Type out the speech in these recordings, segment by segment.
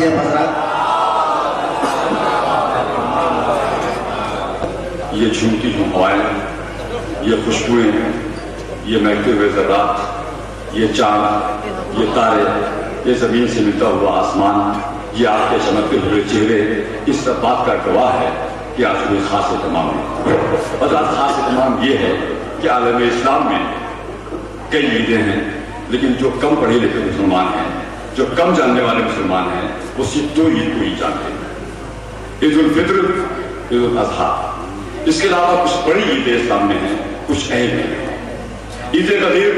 तैयब हजरात। ये झूमती हुई हवाएं, ये खुशबुएं, ये महकते हुए ज़रात, ये चांद, ये तारे, ये जमीन से मिलता हुआ आसमान, ये आपके चमकते हुए चेहरे इस सब बात का गवाह है कि आज कोई खास तमाम है। और आज खास तमाम ये है कि आलम इस्लाम में कई ईदें हैं, लेकिन जो कम पढ़े लिखे मुसलमान हैं, जो कम जानने वाले मुसलमान हैं, वो सिर्फ दो ईद को ही जानते हैं, ईद उल फित्र, ईद उल अज़हा। इसके अलावा कुछ बड़ी ईदें इस्लाम में हैं, कुछ अहम हैं। ईद गदीर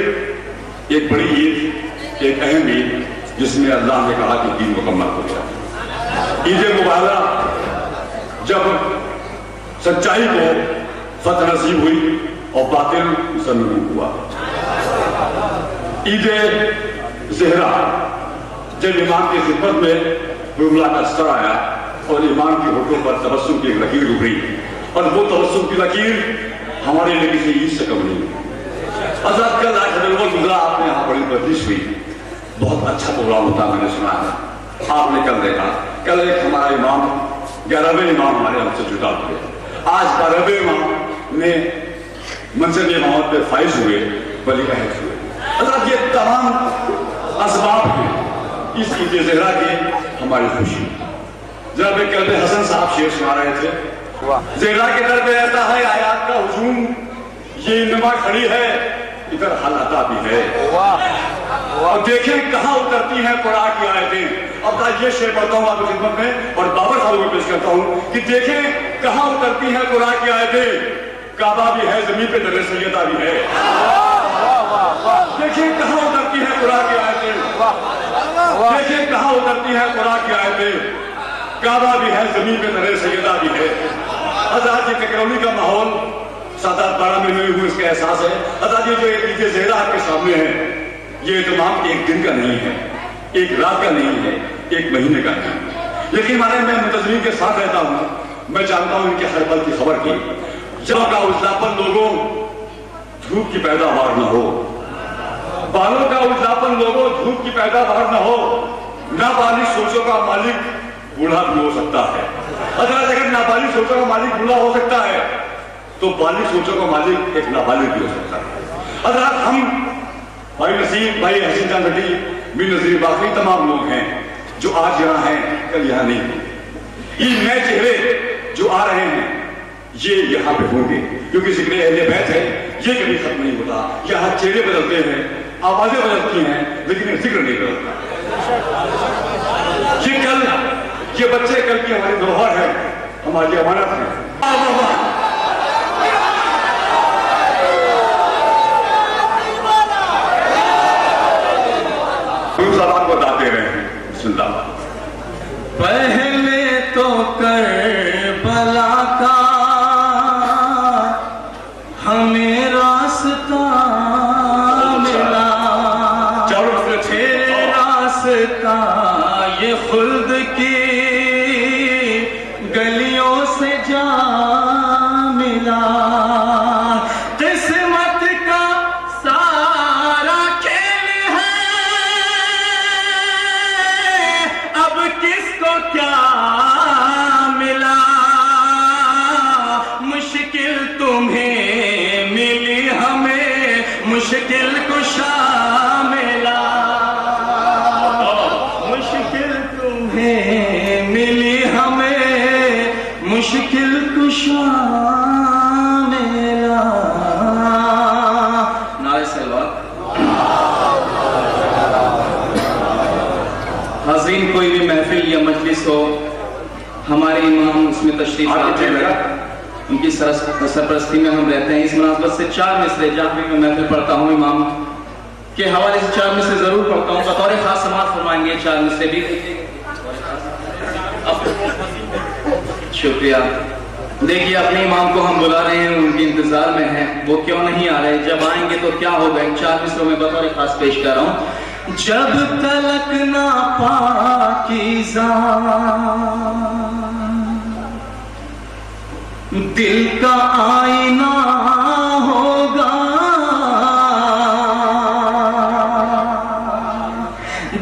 एक बड़ी ईद, एक अहम ईद, जिसमें अल्लाह ने कहा कि दीन मुकम्मल हो गया। ईद मुबारक जब सच्चाई को फतह नसीब हुई और बातिल मुसलमान हुआ। ईद ज़हरा जब इमाम की खिदमत में बुमला का स्तर आया और इमाम की होठों पर तबस्सुम की एक लकीर उभरी, और वो तबस्सुम की लकीर हमारे लिए किसी ईद से कम नहीं हुई। आजाद कल गुजरा, आपने यहाँ बड़ी बर्दिश हुई, बहुत अच्छा प्रोग्राम होता मैंने सुना है। आपने कल देखा, कल एक हमारा इमाम 11वें इमाम हमारे हमसे जुदा हुए, आज 12वें इमाम ने मनसब इमामत पे फाइज हुए, वली अहद हुए। अगर ये तमाम असबाब हैं इस ईद ज़हरा की हमारी खुशी। जब एक कल हसन साहब शेर सुना रहे थे, ज़हरा के दर पे रहता है आयात का हुजूम, ये नमा खड़ी है इधर हालाता भी है, और देखें कहां उतरती हैं कुरान की आयतें। अब ये शेर पढ़ता हूं आपकी खिदमत में और बाबर साहब को पेश करता हूं कि देखें कहां उतरती हैं कुरान की आयतें। काबा भी है, जमीन पे दर सैयदा भी है। देखें कहां उतरती हैं कुरान की आयतें, देखें कहां उतरती हैं कुरान की आयतें। काबा भी है, जमीन पे दर सैयदा भी है। आजाद ये ककरौली का माहौल 7-8 12 महीने हुए, इसका एहसास है। आजाद ये जो ईद ज़हरा आपके सामने है, ये तमाम एक दिन का नहीं है, एक रात का नहीं है, एक महीने का नहीं है। लेकिन माने मैं मुतज़िमीन के साथ रहता हूं, मैं जानता हूं इनके हर पल की खबर की। जब का उजलापन लोगों, धूप की पैदावार न हो, बालों का उजलापन लोगों, धूप की पैदावार न हो। नाबालिग सोचों का मालिक बूढ़ा भी हो सकता है। अगर नाबालिग सोचों का मालिक बूढ़ा हो सकता है, तो बालिग सोचों का मालिक एक नाबालिग भी हो सकता है। अगर हम भाई नसीब, भाई हसीन जान रेड्डी, मीर नजीर, बाकी तमाम लोग हैं जो आज यहाँ हैं, कल यहाँ नहीं होंगे। ये नए चेहरे जो आ रहे हैं, ये यहाँ पे होंगे, क्योंकि जिक्र अहले बैत है, ये कभी खत्म नहीं होता। यहाँ चेहरे बदलते हैं, आवाजें बदलती हैं, लेकिन जिक्र नहीं बदलता। ये बच्चे कल की हमारी धरोहर है, हमारी अमानत है। को बताते रहे। सुनता पहले तो करबला का हमें रास्ता मिला, फिर रास्ता ये खुल्द की गलियों से जा मिला। किस्मत का सारा क्या मिला, मुश्किल तुम्हें मिली, हमें मुश्किल कुशा मिला। मुश्किल तुम्हें मिली, हमें मुश्किल कुशा मिला। नारे सलवात। हाज़रीन, कोई भी महफिल या मजलिस हो, हमारे इमाम उसमें तशरीफ लाते हैं, उनकी सरपरस्ती में हम रहते हैं। इस मुनासबत से 4 मिसरे जहाँ भी मैं महफिल पढ़ता हूँ, इमाम के हवाले से 4 मिसरे जरूर पढ़ता हूँ। बतौर खास समाअत फरमाएंगे 4 मिसरे भी। शुक्रिया। देखिए, अपने इमाम को हम बुला रहे हैं, उनके इंतजार में हैं, वो क्यों नहीं आ रहे, जब आएंगे तो क्या होगा। 4 मिसरों में बतौर खास पेश कर रहा हूँ। जब तलक ना पाकीज़ा दिल का आईना होगा,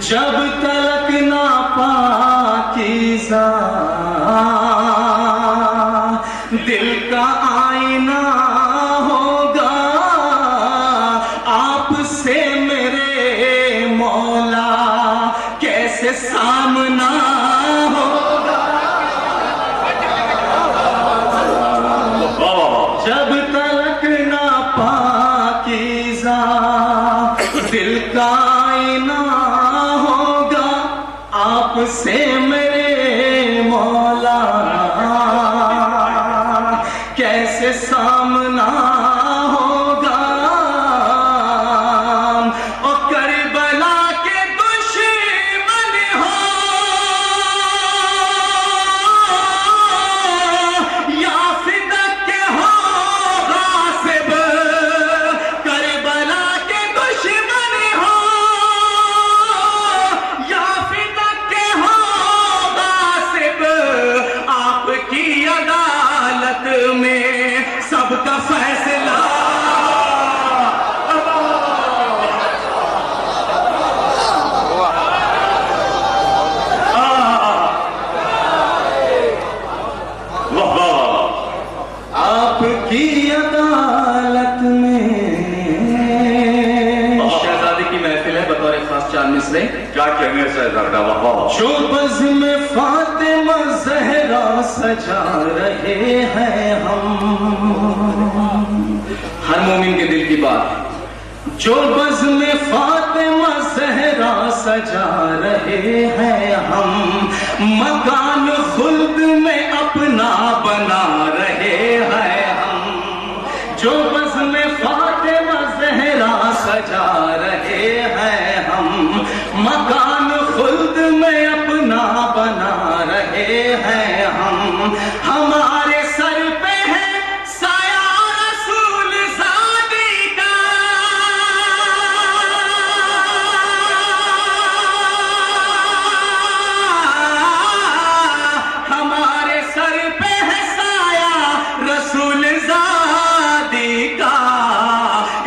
जब तलक ना पाकीज़ा मौला कैसे सामना होगा, और करबला के दुश्मन हो या फिदक के हो गासिब, करबला के दुश्मन हो या फिदक के हो गासिब, आपकी अदालत में सबका फैसला। आपकी अदालत में शहजादी की महफिल है, बतौर खास 4 मिसरे। क्या कहने से ज़्यादा वाह। जो बज़्म फातिमा ज़हरा सजा रहे हैं हम, हर मोमिन के दिल की बात। जो बज़्म फातिमा ज़हरा सजा रहे हैं हम, मकान खुल्द में अपना बना रहे हैं हम। जो बज़्म फातिमा ज़हरा सजा रहे हैं हम, मकान खुल्द में अपना बना रहे हैं हम। हमारे सर पे है साया रसूल ज़ादी का, हमारे सर पे है साया रसूल ज़ादी का,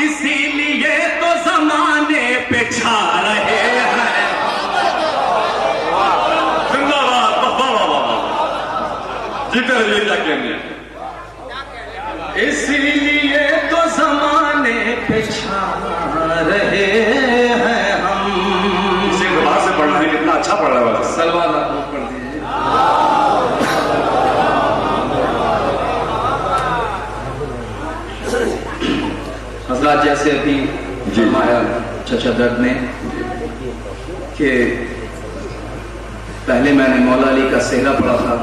इसीलिए तो ज़माने पे छा रहे हैं। जिंदाबाद वाह। जीते रहिए, क्या कहने। इसलिए तो ज़माने पे छा रहे हैं हम। इसे जबान से पढ़ना है, कितना अच्छा पढ़ रहा है। सलवार आप लोग पढ़ दीजिए। हजरात, जैसे अभी फरमाया चचा दर्द ने कि पहले मैंने मौला अली का सेहरा पढ़ा था।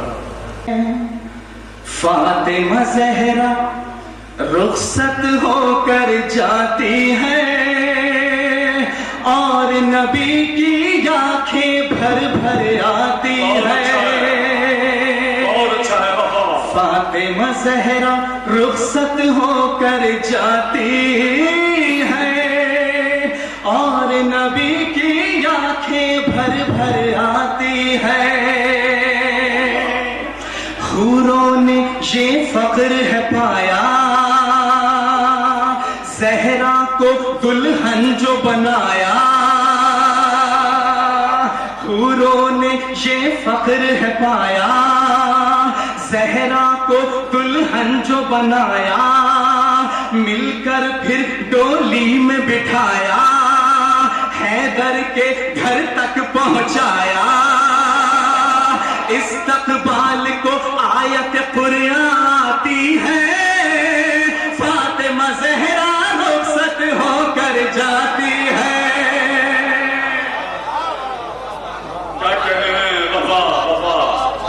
फातिमा ज़हरा रुखसत होकर जाती है और नबी की आंखें भर भर आती है। बहुत अच्छा है वाह। फातिमा ज़हरा रुखसत होकर जाती है और नबी की आंखें भर भर आती है। हूरों ने ये फख्र है पाया, ज़हरा को दुल्हन जो बनाया। हूरों ने ये फख्र है पाया, ज़हरा को दुल्हन जो बनाया। मिलकर फिर डोली में बिठाया, हैदर के घर तक पहुंचाया। इस्तकबाल को आयत कुरान आती है, फातिमा ज़हरा रुखसत होकर जाती है। क्या कहने हैं वाह।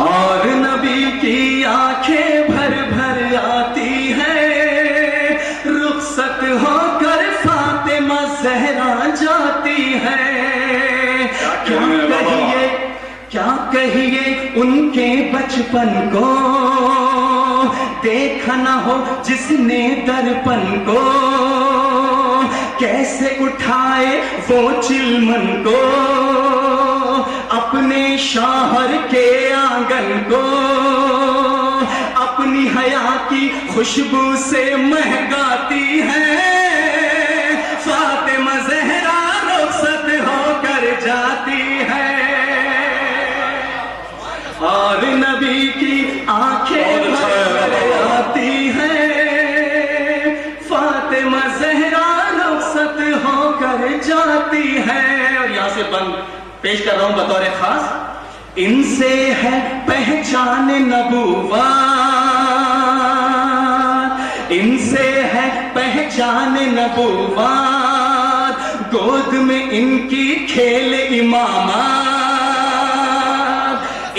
और नबी की आंखें भर भर आती है, रुखसत होकर फातिमा ज़हरा जाती है। क्या कहिए उनके बचपन को, देखा न हो जिसने दर्पण को। कैसे उठाए वो चिलमन को, अपने शौहर के आंगन को। अपनी हया की खुशबू से महकाती है, फातिमा ज़हरा रुखसत होकर जाती है। और नबी की आंखें भर आती है, फातिमा ज़हरा रुखसत होकर जाती है। और यहाँ से बंद पेश कर रहा हूं बतौर खास। इनसे है पहचान नबूवत, इनसे है पहचान नबूवत। गोद में इनकी खेल इमामत,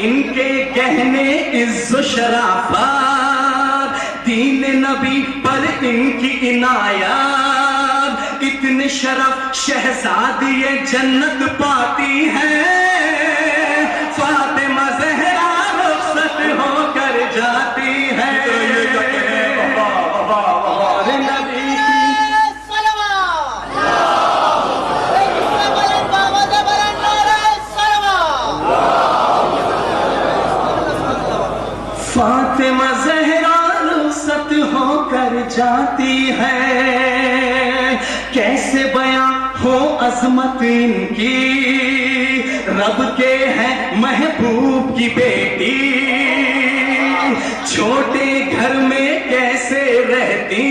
इनके गहने इज्जो शराफत, दीन नबी पर इनकी इनायत, इतने शरफ शहजादी ये जन्नत पाती है, फातिमा ज़हरा रुखसत होकर जाती है। और नबी की फातिमा ज़हरा रुखसत होकर जाती है, कैसे बयां हो अजमत इनकी, रब के हैं महबूब की बेटी, छोटे घर में कैसे रहती,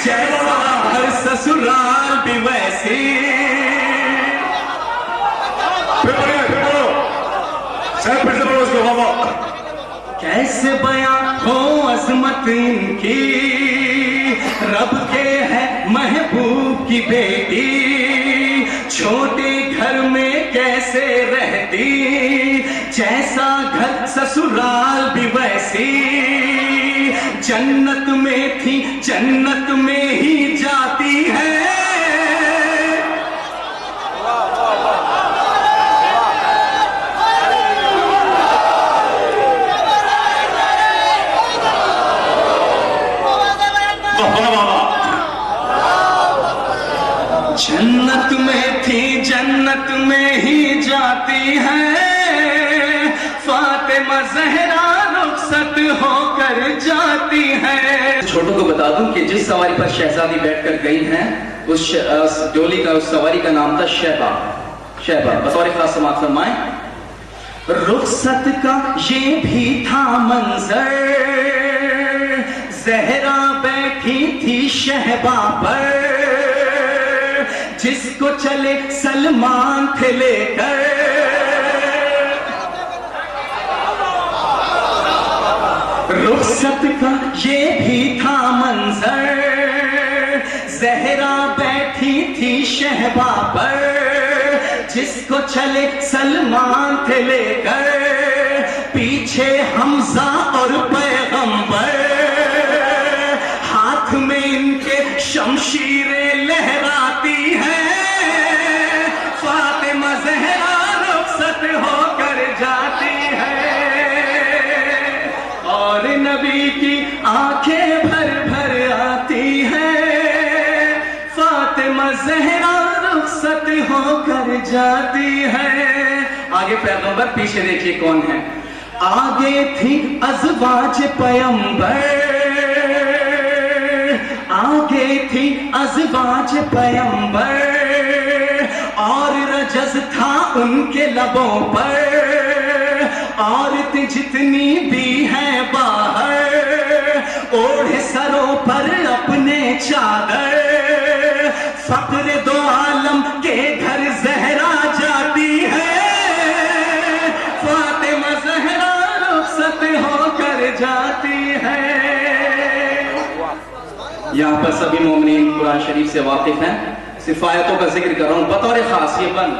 जैसा हर ससुराल भी वैसी। कैसे बयां हो अजमत इनकी, रब के है महबूब की बेटी, छोटे घर में कैसे रहती, जैसा घर ससुराल भी वैसी, जन्नत में थी जन्नत में ही जाती है। जन्नत में थी जन्नत में ही जाती है, फातिमा ज़हरा रुखसत होकर जाती है। छोटों को बता दूं कि जिस सवारी पर शहजादी बैठकर गई हैं उस डोली का उस सवारी का नाम था शहबा। शहबा बतौर खास समाअत फरमाएं। रुखसत का ये भी था मंजर, ज़हरा बैठी थी शहबा पर, जिसको चले सलमान थे लेकर, रुखसत का ये भी था मंजर, ज़हरा बैठी थी शहबा पर, जिसको चले सलमान थे लेकर, पीछे हमजा और पैगंबर, हाथ में इनके शमशीरें लहराती हैं, फातिमा ज़हरा रुखसत होकर जाती है। और नबी की आंखें भर भर आती हैं, फातिमा ज़हरा रुखसत होकर जाती है। आगे पैगंबर, पीछे देखिए कौन है। आगे थी अज़वाज पैगंबर, आगे थी अज़वाज पैगंबर, और रजज़ था उनके लबों पर, औरतें जितनी भी हैं बाहर, ओढ़े सरों पर अपने चादर, फक्र दो आलम के घर ज़हरा जाती है, फातिमा ज़हरा रुखसत होकर जाती है। यहाँ पर सभी मोमिनीन कुरान शरीफ से वाकिफ हैं, सिर्फ आयतों का जिक्र कर रहा हूं बतौर खास। ये बंद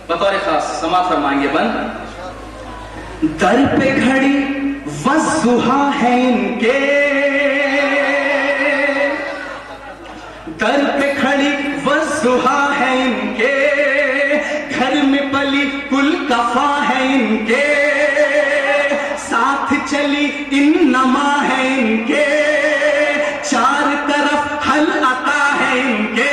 बतौर खास समाअत फरमाएंगे। बंद दर पे खड़ी वज़ुहा है इनके, दर पे खड़ी वज़ुहा है इनके, घर में पली कुल कफा है इनके, साथ चली इन नमा है इनके, चार तरफ हल अता है इनके,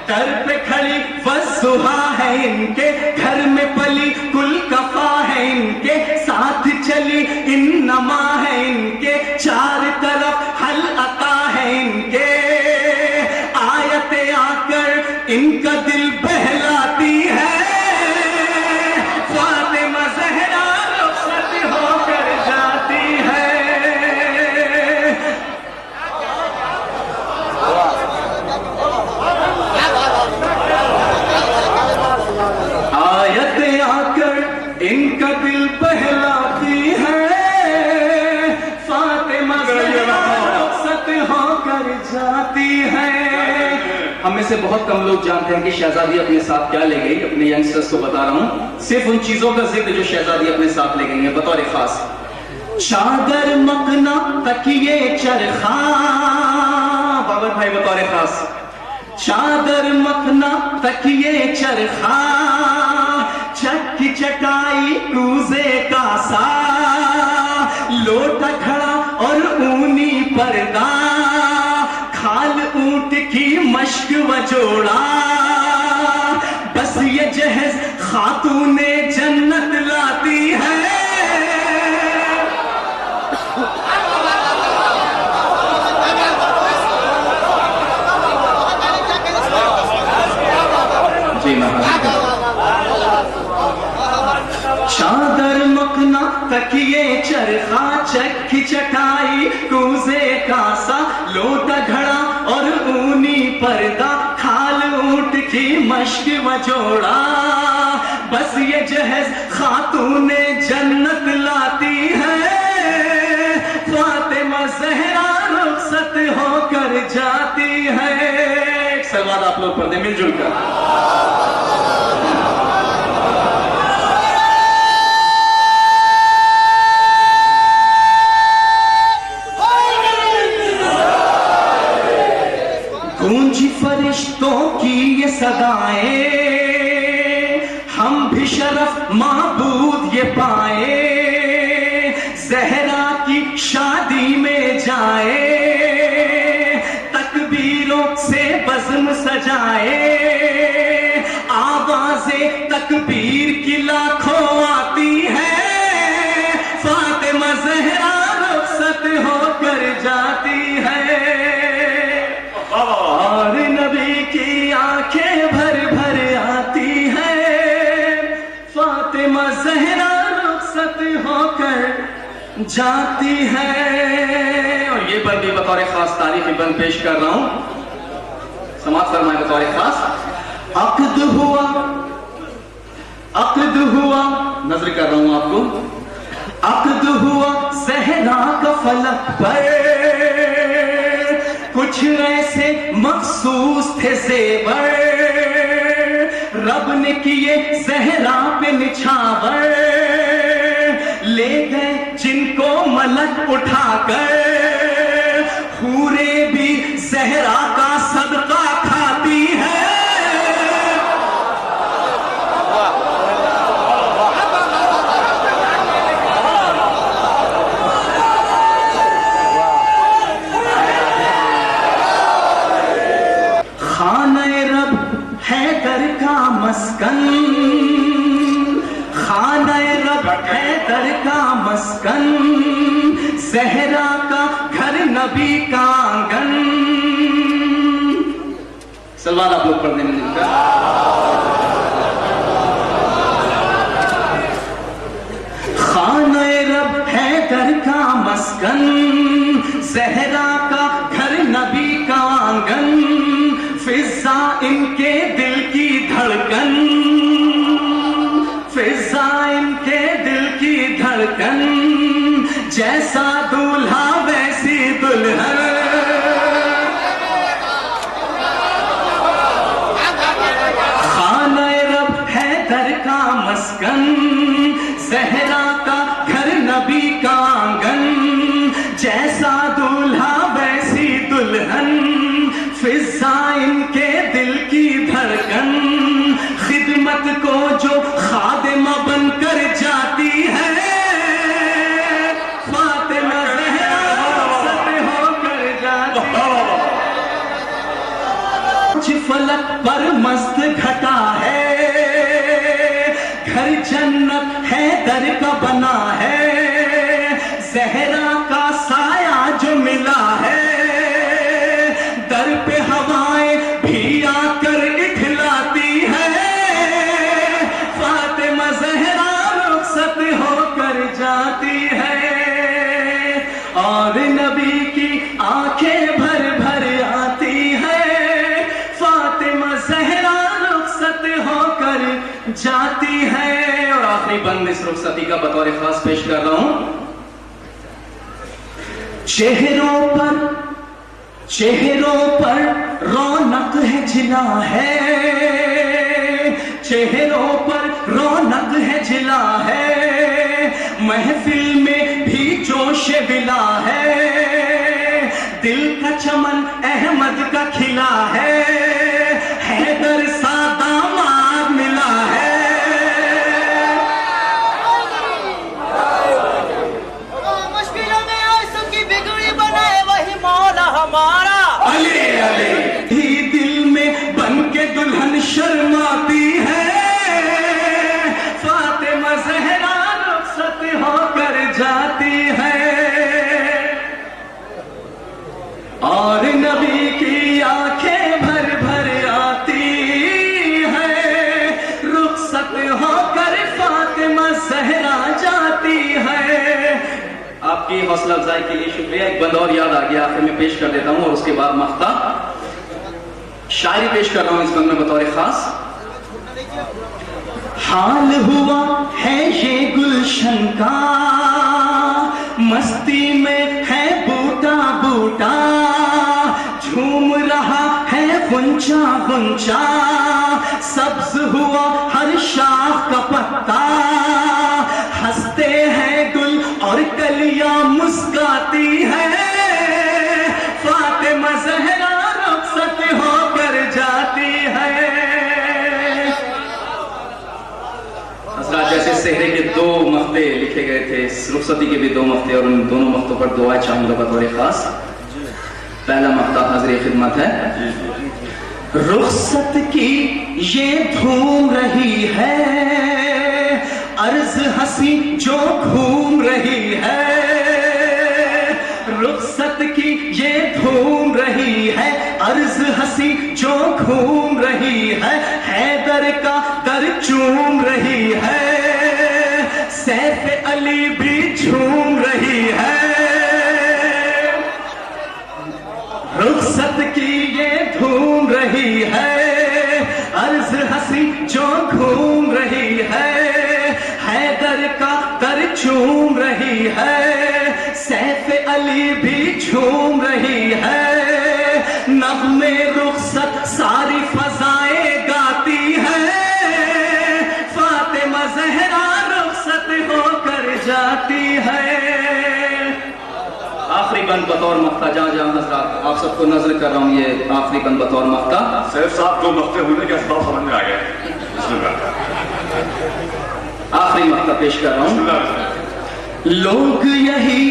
दर पे खड़ी वज़ुहा है इनके, घर में पली कुल कफा है इनके, साथ चली इन नमा है इनके, चार तरफ हल अता है इनके, आयते आकर इनका दिल बहलाती है, फातिमा ज़हरा रुखसत होकर जाती है। आयते आकर इनका दिल बहलाती है, फातिमा ज़हरा रुखसत होकर जाती है। हम में से बहुत कम लोग जानते हैं कि शहजादी अपने साथ क्या ले गई। अपने यंगस्टर्स को बता रहा हूं सिर्फ उन चीजों का जिक्र जो शहजादी अपने साथ ले गई है बतौर खास। चादर मखना तकिए चरखा, बाबर भाई बतौर खास। चादर मखना तकिए चरखा, चक्की चटाई कूजे कासा, लोटा घड़ा और ऊनी पर्दा, खाल ऊंट की मश्क व जोड़ा, बस ये जहेज खातूने जन्नत लाती है। जी चादर मखना तकिए चरखा, चक्की चटाई कूजे कासा, लोटा घड़ा और ऊनी पर्दा, खाल ऊंट की मश्क व जोड़ा, बस ये जहेज खातूने जन्नत लाती है। फातिमा ज़हरा रुखसत होकर जाती है। एक सलवार आप लोग पढ़ दें मिलजुल कर। गूंजी फरिश्तों की ये सदाएं, हम भी शरफ महबूद ये पाए, ज़हरा की शादी में जाए, तकबीरों से बज़्म सजाए, आवाज़ें तकबीर की लाखों आती है। फातिमा ज़हरा रुखसत होकर जाती है और नबी की आंखें भर भर आती है। फातिमा ज़हरा रुखसत होकर जाती है। और ये बंद भी बतौर खास तारीखी बंद पेश कर रहा हूं, समाज फरमाए बतौर खास। अक्द हुआ, अक्द हुआ, नजर कर रहा हूं आपको। अक्द हुआ ज़हरा का फलक पर, कुछ ऐसे मखसूस थे ज़ेवर, रब ने किए ज़हरा पे निछावर, ले गए जिनको मलक उठाकर, हूरे भी ज़हरा का सदका खाती है। खाने रब है दर का मस्कन, खाने रब है दर का मस्कन, ज़हरा का घर नबी का आंगन। सलवार आप लोग पढ़ने में लिखा। खाने रब है दर का मस्कन, ज़हरा का घर नबी का आंगन, फिजा इनके दिल की धड़कन, फिजा इनके दिल की धड़कन, जैसा दूल्हा वैसी दुल्हन। खाने रब है दर का मस्कन, ज़हरा का घर नबी का आंगन, जैसा दूल्हा वैसी दुल्हन, फिजा इनके दिल की धड़कन, खिदमत को जो खादिमा बनकर जाती है। फातिमा ज़हरा रुखसत होकर जाती है। कुछ फलक पर मस्त घटा है, घर जन्नत है दर का बना है, ज़हरा का साया जो मिला है, दर पे हवाएं भी आकर इठलाती है। फातिमा ज़हरा रुखसत होकर जाती है और नबी की आंखें भर भर आती है। फातिमा ज़हरा रुखसत होकर जाती है। और आखिरी बंद इस रुखसती का बतौर खास पेश कर रहा हूं। चेहरों पर चेहरों पर रौनक है जिला है, चेहरों पर रौनक है जिला है, महफिल में भी जोश विला है, दिल का चमन अहमद का खिला है, हैदर सा दामाद मिला है। मुश्किलों में आंसू की बिगड़ी बनाए वही मौला हमारा। अले अले ही दिल में बन के दुल्हन शर्माती है, फातिमा ज़हरा रुखसत होकर जाती है, और नबी की आंखें भर भर आती है, रुखसत होकर फातिमा ज़हरा जाती है। आपकी हौसला अफजाई के लिए शुक्रिया। एक बंद और याद आ गया, आखिर में पेश कर देता हूं, और उसके बाद मख्ता शायरी पेश कर रहा हूं इस बंद में बतौर खास। हाल हुआ है ये गुलशन का, मस्ती में है बूटा बूटा, झूम रहा है गुंचा गुंचा, सब्ज हुआ हर शाख का पत्ता, हंसते हैं गुल और कलियां मुस्काती है, फातिमा ज़हरा रुखसत होकर जाती है। हज़रात, जैसे सेहरे के 2 मख्ते लिखे गए थे, इस रुखसती के भी 2 मख्ते, और उन दोनों मख्तों पर दुआ चाहूंगा बतौर खास। पहला मख्ता हाज़िर खिदमत है। रुखसत की ये धूम रही है, अर्ज हंसी जो घूम रही है, रुखसत की ये धूम रही है, अर्ज हंसी जो घूम रही है, हैदर का दर चूम रही है, सैफ अली भी झूम रही है, रुखसत की ये धूम रही है, अर्ज हंसी जो घूम रही है, हैदर का दर चूम रही है, सैफ अली भी झूम रही है, नग़्मे रुखसत सारी फज़ाएं गाती है, फातिमा ज़हरा रुखसत होकर जाती है। आखिरी बंद बतौर मख्ता, जहाँ जहाँ हज़रात आप सबको नजर कर रहा हूँ, ये आखिरी बंद बतौर मख्ता। सैफ साहब 2 मख्ते होने के असबाब समझ में आ गए। आखिरी मख्ता पेश कर रहा हूँ। लोग यही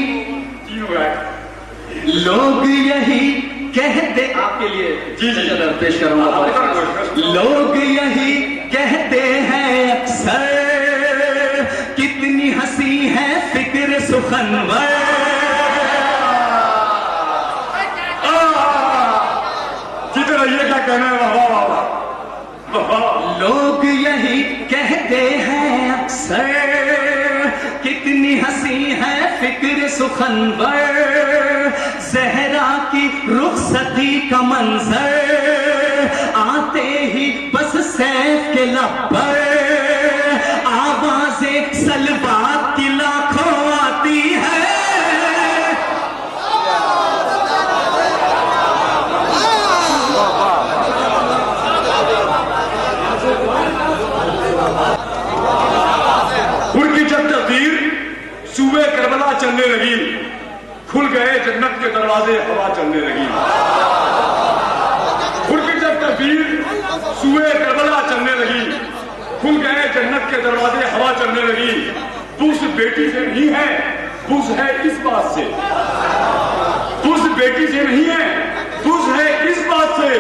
कहते, आपके लिए पेश कर रहा हूँ। लोग यही कहते हैं अक्सर, कितनी हंसी है फिक्र सुखनवर, ये क्या कहना है, वाह वाह वाह। लोग यही कहते हैं अक्सर, कितनी हंसी है फिक्र सुखनवर, ज़हरा की रुखसती का मंजर, आते ही बस सैफ के लब पर, आवाज़ें सलवात की लाखों आती है, उनकी जब तकदीर सूबे करबला चलने लगी, खुल गए जन्नत के दरवाजे, हवा चलने लगी। उनकी जब तकदीर सूबे करबला चलने लगी, खुल गए जन्नत के दरवाजे, हवा चलने लगी। बुस बेटी से नहीं है, बुस है इस बात से, बुस बेटी से नहीं है, बुस है इस बात से,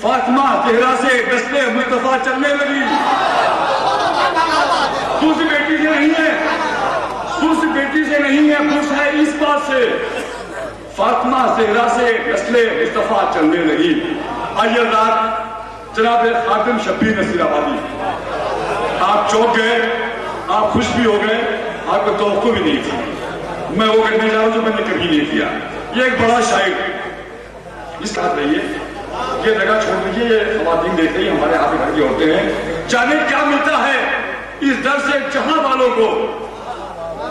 फातिमा ज़हरा से दस्ते मुस्तफा चलने लगी। बुस बेटी से नहीं है, बुस बेटी से नहीं है, बुस है इस बात से, फातिमा ज़हरा से नस्ले मुस्तफा चलने लगी। आइए रात जनाब खातिम शब्बीर नसीराबादी, आप चौंक गए, आप खुश भी हो गए, आपको तवक्को भी नहीं थी। मैं वो करने जा रहा हूं जो मैंने कभी नहीं किया। ये एक बड़ा शायर, इस साथ रहिए, ये जगह छोड़ दीजिए, ये ख़वातीन देख रही हमारे यहाँ पे घर की औरतें हैं। जाने क्या मिलता है इस दर से जहां वालों को,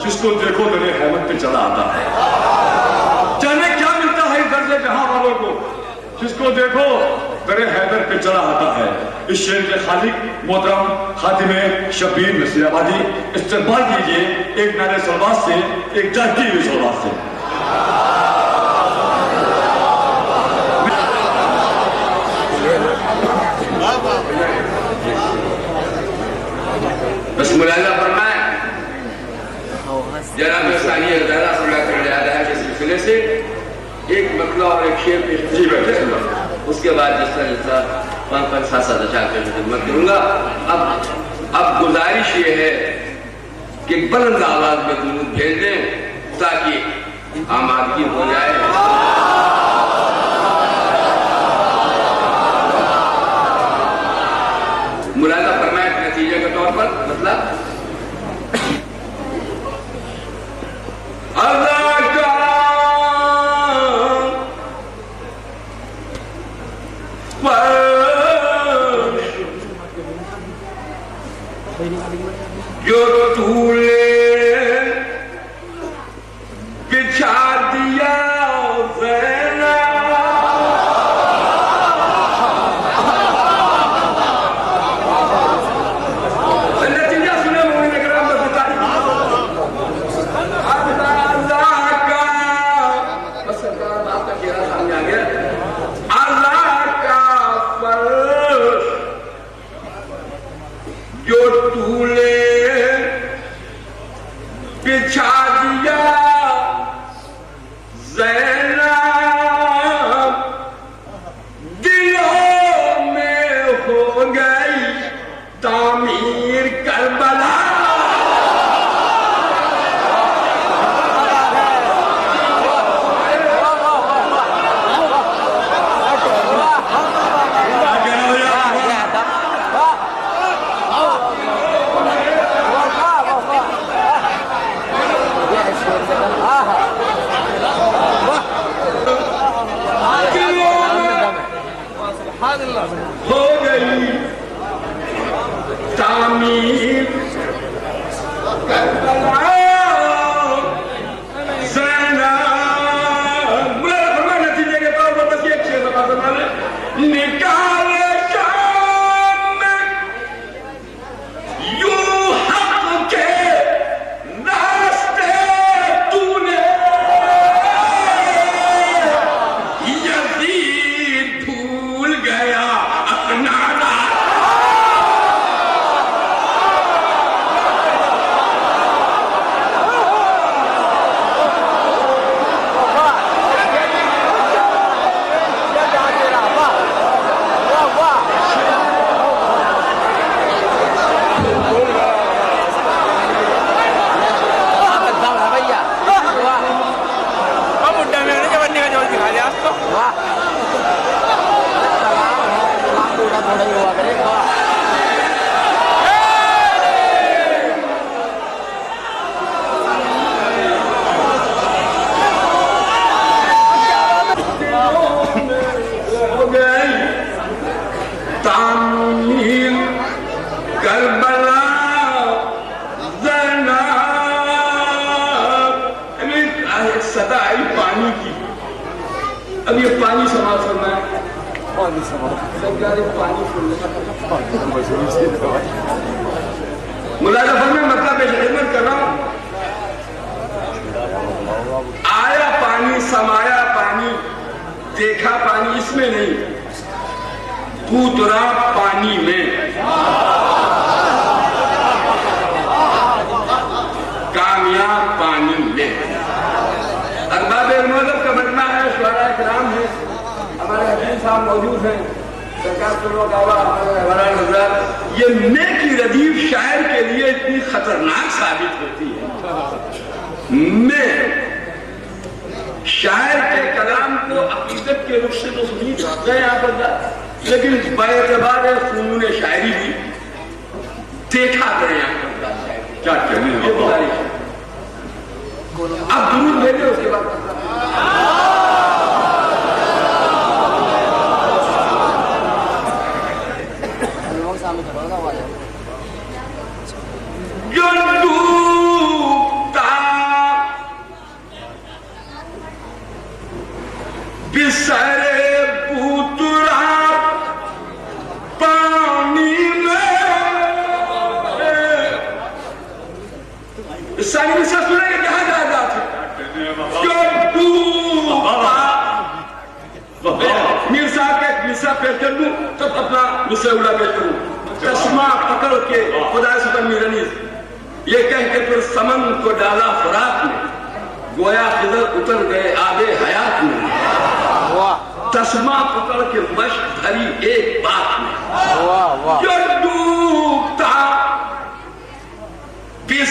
जिसको देखो मेरे हैमत पे चला आता है। जाने क्या मिलता है इस दर से जहां वालों महाकाव्य को, जिसको देखो तेरे हैदर पे चढ़ा आता है। इस शेर के खालिक मोहतरम खातिमे शबीर नसीराबादी इस्तेमाल कीजिए एक नारे सलवात से, एक जाती हुई सलवात से। बस मुलाजा फरमाए जनाब सानी हज़ारा सुना कर लिया के सिलसिले से एक मतला और एक शेर पेश उसके बाद जिसका 5-7 अशार की खिदमत करूंगा। अब गुजारिश ये है कि बुलंद आवाज में दुरूद भेज दें ताकि आमादगी हो जाए। मुलाजा फरमाए नतीजे के तौर पर मतलब अल्लाह का जो तूने बिछा दिया नतीजा सुने मोमिन कराम बता अल्लाह का बस आपका चेहरा सामने आ गया। अल्लाह का फर्ज जो तूने बिछा दिया ज़ैनब दिलों में हो गई तामीर करबला। हो गई तामीर करबला ज़ैनब। नतीजे के तौर पर बस एक शेर बता देना निकाले शाम में यूं हक के रास्ते तूने यज़ीद भूल गया अपना तामीर करबला ज़ैनब। एक सदा आई पानी की। अब ये पानी समाज करना है, पानी मुलाजफर में मतलब पेश खिदमत कर रहा हूं। आया पानी, समाया पानी, देखा पानी, इसमें नहीं कूदरा पानी में। कामयाब पानी में। अरबाब मौलव का बटना है, शुहरा किराम है, हमारे हकीम साहब मौजूद हैं, सरकार ये नेकी रदीफ शायर के लिए इतनी खतरनाक साबित होती है। मैं शायर के कलाम को अकीदत के रुख से तो सुनी जाता है यहाँ पर, लेकिन बाएतबार फनून शायरी भी देखा गए यहाँ पर। क्या कहने अब दुरूद भेजे उसके बाद बिसर सारी मिसा सुनेंगे कहा जाएगा क्यों डूबता मीर साहब का एक मिसा पेश कर दूं तब अपना मिसा उड़ा पेश करूं चश्मा पकड़ के खुदा से मीरनी ये कह के फिर समन को डाला फराक में गोया किधर उतर गए आबे हयात में चश्मा पकड़ के मश्क भरी एक बात में जो डूबता कि